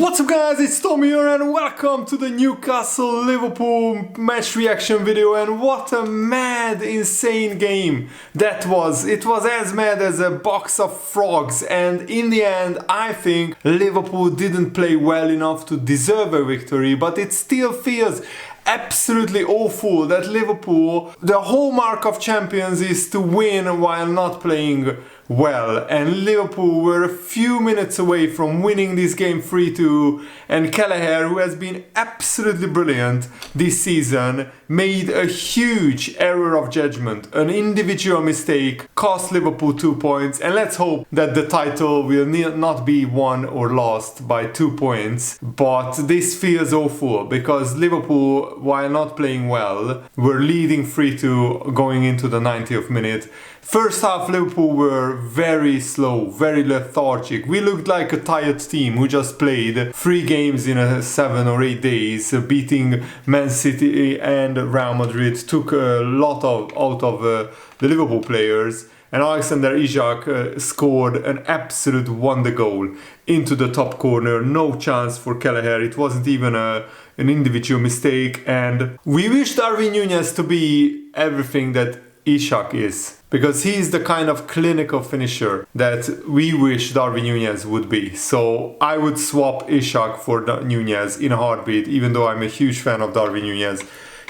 What's up guys, it's Tom here and welcome to the Newcastle Liverpool match reaction video. And what a mad, insane game that was. It was as mad as a box of frogs, and in the end I think Liverpool didn't play well enough to deserve a victory, but it still feels absolutely awful that Liverpool, the hallmark of champions is to win while not playing well, and Liverpool were a few minutes away from winning this game 3-2, and Kelleher, who has been absolutely brilliant this season, made a huge error of judgment. An individual mistake cost Liverpool 2 points, and let's hope that the title will not be won or lost by 2 points. But this feels awful because Liverpool, while not playing well, were leading 3-2 going into the 90th minute. First half Liverpool were very slow, very lethargic. We looked like a tired team who just played 3 games in 7 or 8 days. Beating Man City and Real Madrid took a lot out of the Liverpool players. And Alexander Isak scored an absolute wonder goal into the top corner. No chance for Kelleher. It wasn't even an individual mistake. And we wish Darwin Nunez to be everything that Isak is, because he's the kind of clinical finisher that we wish Darwin Nunez would be. So I would swap Isak for Nunez in a heartbeat, even though I'm a huge fan of Darwin Nunez.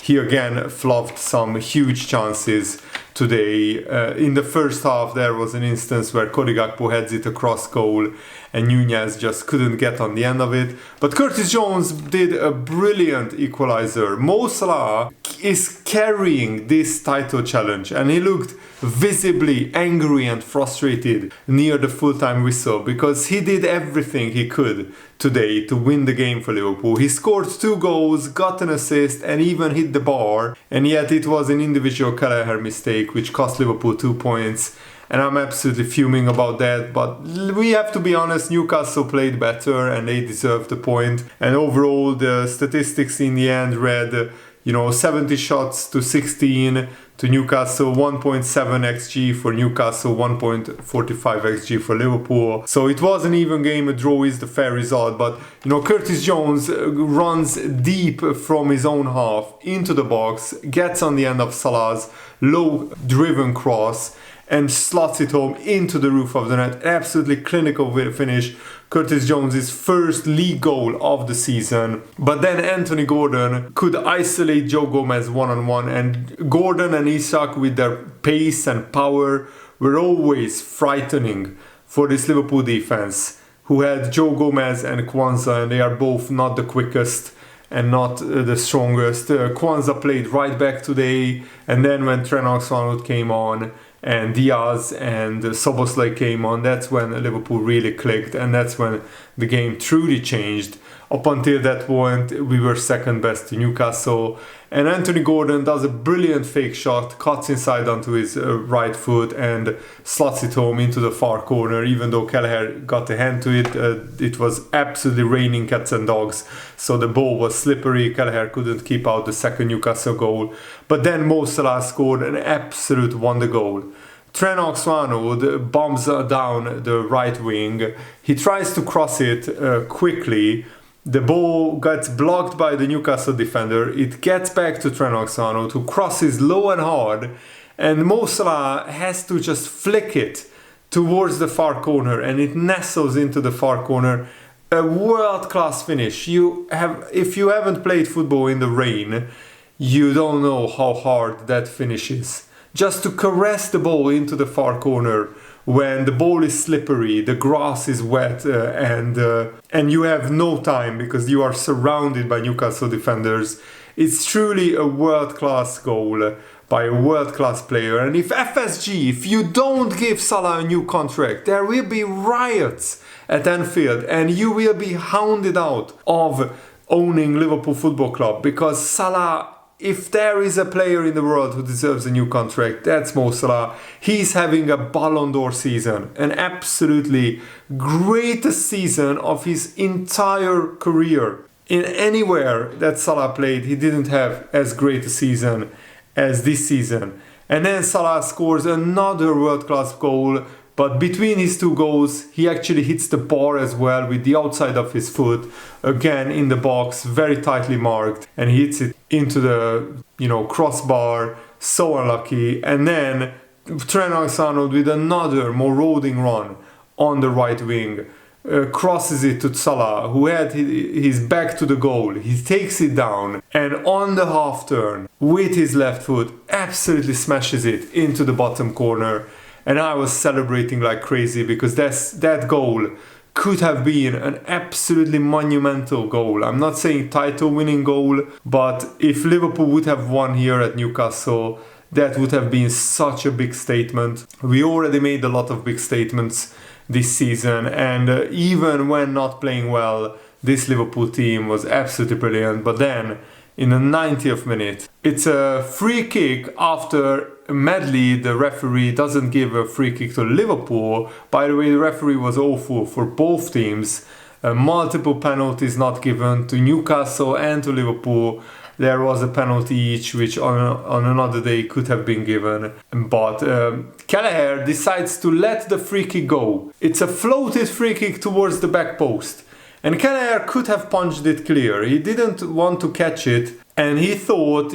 He again fluffed some huge chances today. In the first half there was an instance where Cody Gakpo heads it across goal and Nunez just couldn't get on the end of it. But Curtis Jones did a brilliant equalizer. Mo Salah is carrying this title challenge, and he looked visibly angry and frustrated near the full-time whistle because he did everything he could today to win the game for Liverpool. He scored 2 goals, got an assist and even hit the bar, and yet it was an individual Kelleher mistake which cost Liverpool 2 points. And I'm absolutely fuming about that, but we have to be honest, Newcastle played better and they deserved the point. And overall the statistics in the end read, 70 shots to 16 to Newcastle, 1.7 xG for Newcastle, 1.45 xG for Liverpool. So it was an even game, a draw is the fair result. But Curtis Jones runs deep from his own half into the box, gets on the end of Salah's low driven cross and slots it home into the roof of the net. Absolutely clinical finish. Curtis Jones' first league goal of the season. But then Anthony Gordon could isolate Joe Gomez one-on-one, and Gordon and Isak with their pace and power were always frightening for this Liverpool defense, who had Joe Gomez and Kwanzaa, and they are both not the quickest and not the strongest. Kwanzaa played right back today, and then when Trent Alexander came on and Diaz and Szoboszlai came on, that's when Liverpool really clicked, and that's when the game truly changed. Up until that point we were second best to Newcastle, and Anthony Gordon does a brilliant fake shot, cuts inside onto his right foot and slots it home into the far corner. Even though Kelleher got a hand to it, it was absolutely raining cats and dogs, so the ball was slippery. Kelleher couldn't keep out the second Newcastle goal, but then Mo Salah scored an absolute wonder goal. Trent Alexander bombs down the right wing. He tries to cross it quickly. The ball gets blocked by the Newcastle defender. It gets back to Trent Alexander, who crosses low and hard, and Mo Salah has to just flick it towards the far corner, and it nestles into the far corner. A world-class finish. If you haven't played football in the rain, you don't know how hard that finish is. Just to caress the ball into the far corner when the ball is slippery, the grass is wet, and you have no time because you are surrounded by Newcastle defenders. It's truly a world-class goal by a world-class player. And if you don't give Salah a new contract, there will be riots at Anfield and you will be hounded out of owning Liverpool Football Club, because Salah, if there is a player in the world who deserves a new contract, that's Mo Salah. He's having a Ballon d'Or season, an absolutely greatest season of his entire career. In anywhere that Salah played, he didn't have as great a season as this season. And then Salah scores another world-class goal but between his two goals, he actually hits the bar as well with the outside of his foot, again in the box, very tightly marked, and he hits it into the, crossbar. So unlucky. And then Trent Alexander-Arnold with another marauding run on the right wing, crosses it to Salah, who had his back to the goal. He takes it down, and on the half turn with his left foot absolutely smashes it into the bottom corner. And I was celebrating like crazy, because that goal could have been an absolutely monumental goal. I'm not saying title winning goal, but if Liverpool would have won here at Newcastle, that would have been such a big statement. We already made a lot of big statements this season, and even when not playing well, this Liverpool team was absolutely brilliant. But then in the 90th minute, it's a free kick after Medley, the referee, doesn't give a free kick to Liverpool. By the way, the referee was awful for both teams. Multiple penalties not given to Newcastle and to Liverpool. There was a penalty each, which on another day could have been given. But Kelleher decides to let the free kick go. It's a floated free kick towards the back post. And Kelleher could have punched it clear. He didn't want to catch it. And he thought,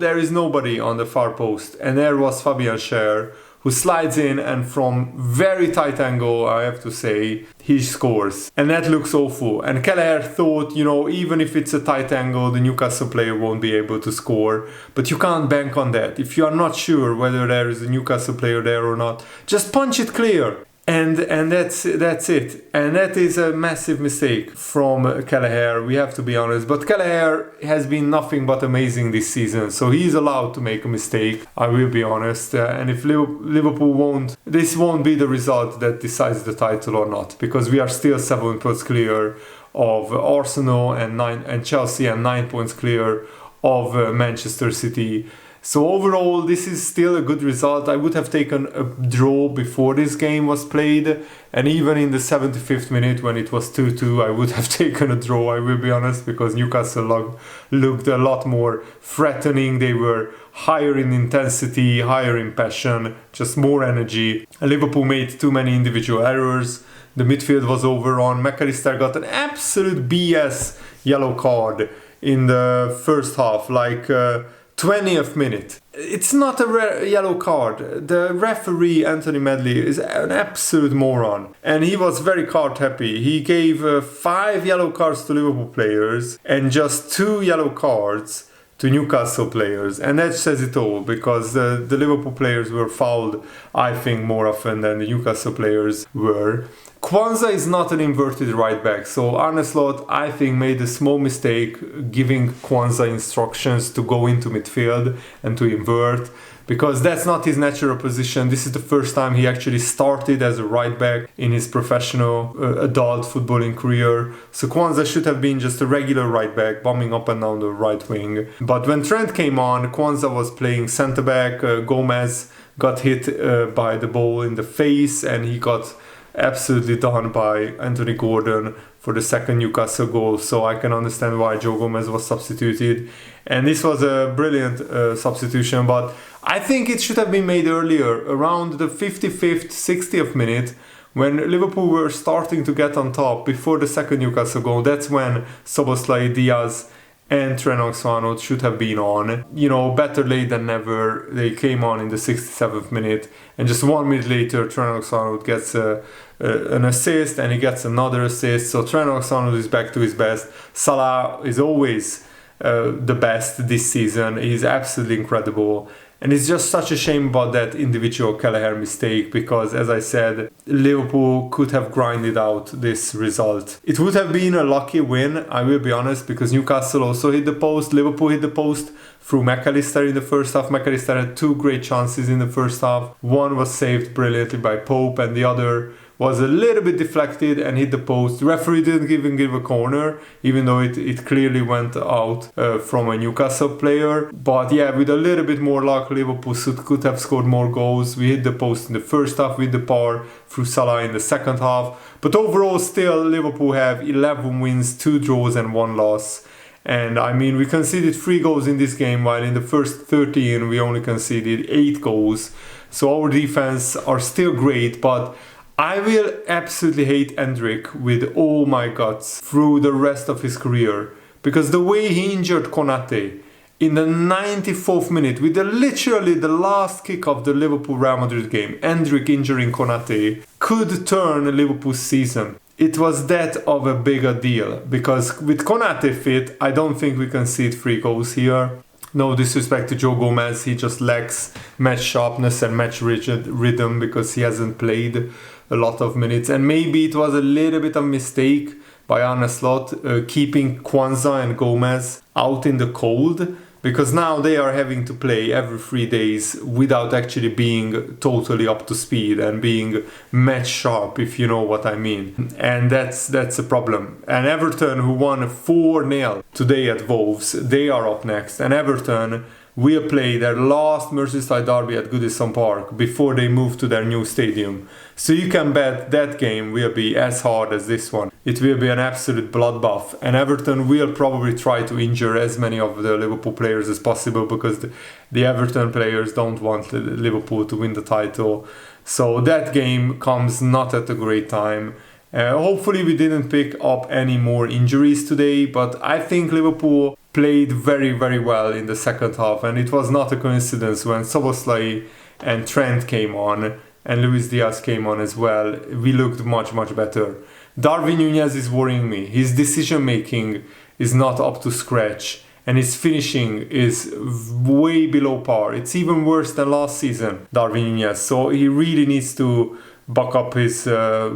there is nobody on the far post. And there was Fabian Schär, who slides in, and from very tight angle, I have to say, he scores. And that looks awful. And Kelleher thought, even if it's a tight angle, the Newcastle player won't be able to score. But you can't bank on that. If you are not sure whether there is a Newcastle player there or not, just punch it clear. And that's it. And that is a massive mistake from Kelleher, we have to be honest. But Kelleher has been nothing but amazing this season, so he's allowed to make a mistake, I will be honest. And if Liverpool won't, this won't be the result that decides the title or not, because we are still 7 points clear of Arsenal and Chelsea, and 9 points clear of Manchester City. So overall, this is still a good result. I would have taken a draw before this game was played. And even in the 75th minute, when it was 2-2, I would have taken a draw, I will be honest, because Newcastle looked a lot more threatening. They were higher in intensity, higher in passion, just more energy. And Liverpool made too many individual errors. The midfield was overrun. McAllister got an absolute BS yellow card in the first half, 20th minute. It's not a yellow card. The referee, Anthony Medley, is an absolute moron. And he was very card happy. He gave 5 yellow cards to Liverpool players and just 2 yellow cards to Newcastle players. And that says it all, because the Liverpool players were fouled, I think, more often than the Newcastle players were. Kwanzaa is not an inverted right back, so Arne, I think, made a small mistake giving Kwanzaa instructions to go into midfield and to invert, because that's not his natural position. This is the first time he actually started as a right back in his professional adult footballing career. So Kwanzaa should have been just a regular right back, bombing up and down the right wing. But when Trent came on, Kwanzaa was playing centre back. Gomez got hit by the ball in the face, and he got absolutely done by Anthony Gordon for the second Newcastle goal. So I can understand why Joe Gomez was substituted, and this was a brilliant substitution. But I think it should have been made earlier, around the 55th, 60th minute, when Liverpool were starting to get on top before the second Newcastle goal. That's when Szoboszlai, Diaz and Trent Alexander-Arnold should have been on. Better late than never. They came on in the 67th minute, and just 1 minute later, Trent Alexander-Arnold gets an assist, and he gets another assist. So Trent Alexander-Arnold is back to his best. Salah is always the best this season. He's absolutely incredible. And it's just such a shame about that individual Kelleher mistake, because, as I said, Liverpool could have grinded out this result. It would have been a lucky win, I will be honest, because Newcastle also hit the post. Liverpool hit the post through McAllister in the first half. McAllister had 2 great chances in the first half. One was saved brilliantly by Pope, and the other was a little bit deflected and hit the post. The referee didn't even give a corner, even though it clearly went out from a Newcastle player. But yeah, with a little bit more luck, Liverpool could have scored more goals. We hit the post in the first half with the par through Salah in the second half. But overall, still, Liverpool have 11 wins, 2 draws and 1 loss. And I mean, we conceded 3 goals in this game, while in the first 13 we only conceded 8 goals. So our defense are still great, but I will absolutely hate Endrick with all my guts through the rest of his career, because the way he injured Konate in the 94th minute with literally the last kick of the Liverpool-Real Madrid game, Endrick injuring Konate could turn Liverpool's season. It was that of a bigger deal, because with Konate fit, I don't think we can see 3 goals here. No disrespect to Joe Gomez, he just lacks match sharpness and match rhythm because he hasn't played a lot of minutes. And maybe it was a little bit of mistake by Arne keeping Kwanzaa and Gomez out in the cold, because now they are having to play every 3 days without actually being totally up to speed and being match sharp, if you know what I mean. And that's a problem. And Everton, who won 4-0 today at Wolves, they are up next. And Everton will play their last Merseyside derby at Goodison Park before they move to their new stadium. So you can bet that game will be as hard as this one. It will be an absolute bloodbath, and Everton will probably try to injure as many of the Liverpool players as possible, because the Everton players don't want Liverpool to win the title. So that game comes not at a great time. Hopefully we didn't pick up any more injuries today, but I think Liverpool played very, very well in the second half, and it was not a coincidence when Szoboszlai and Trent came on and Luis Diaz came on as well. We looked much, much better. Darwin Nunez is worrying me. His decision making is not up to scratch, and his finishing is way below par. It's even worse than last season, Darwin Nunez. So he really needs to buck up his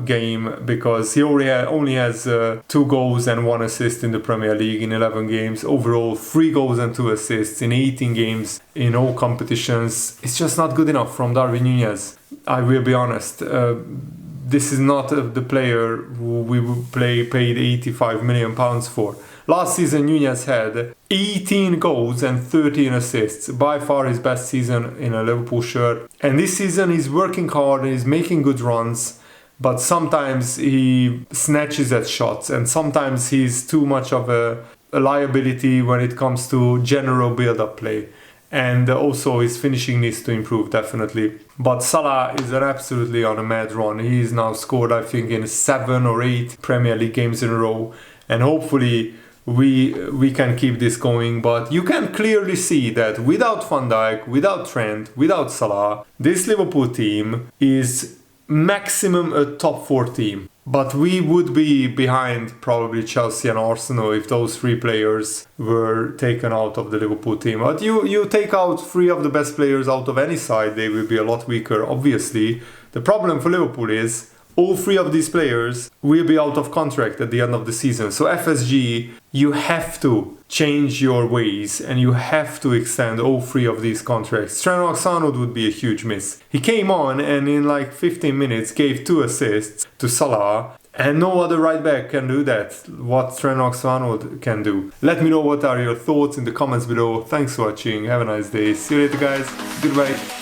game, because he only has 2 goals and 1 assist in the Premier League in 11 games. Overall, 3 goals and 2 assists in 18 games in all competitions. It's just not good enough from Darwin Nunez. I will be honest. This is not the player who we would paid 85 million pounds for. Last season, Nunez had 18 goals and 13 assists, by far his best season in a Liverpool shirt. And this season he's working hard and he's making good runs, but sometimes he snatches at shots, and sometimes he's too much of a liability when it comes to general build-up play. And also his finishing needs to improve, definitely. But Salah is absolutely on a mad run. He's now scored, I think, in 7 or 8 Premier League games in a row, and hopefully we can keep this going. But you can clearly see that without Van Dijk, without Trent, without Salah, this Liverpool team is maximum a top 4 team. But we would be behind probably Chelsea and Arsenal if those 3 players were taken out of the Liverpool team. But you take out 3 of the best players out of any side, they will be a lot weaker, obviously. The problem for Liverpool is all 3 of these players will be out of contract at the end of the season. So FSG, you have to change your ways and you have to extend all 3 of these contracts. Trent Alexander-Arnold would be a huge miss. He came on and in like 15 minutes gave 2 assists to Salah, and no other right back can do that, what Trent Alexander-Arnold can do. Let me know what are your thoughts in the comments below. Thanks for watching, have a nice day. See you later guys, goodbye.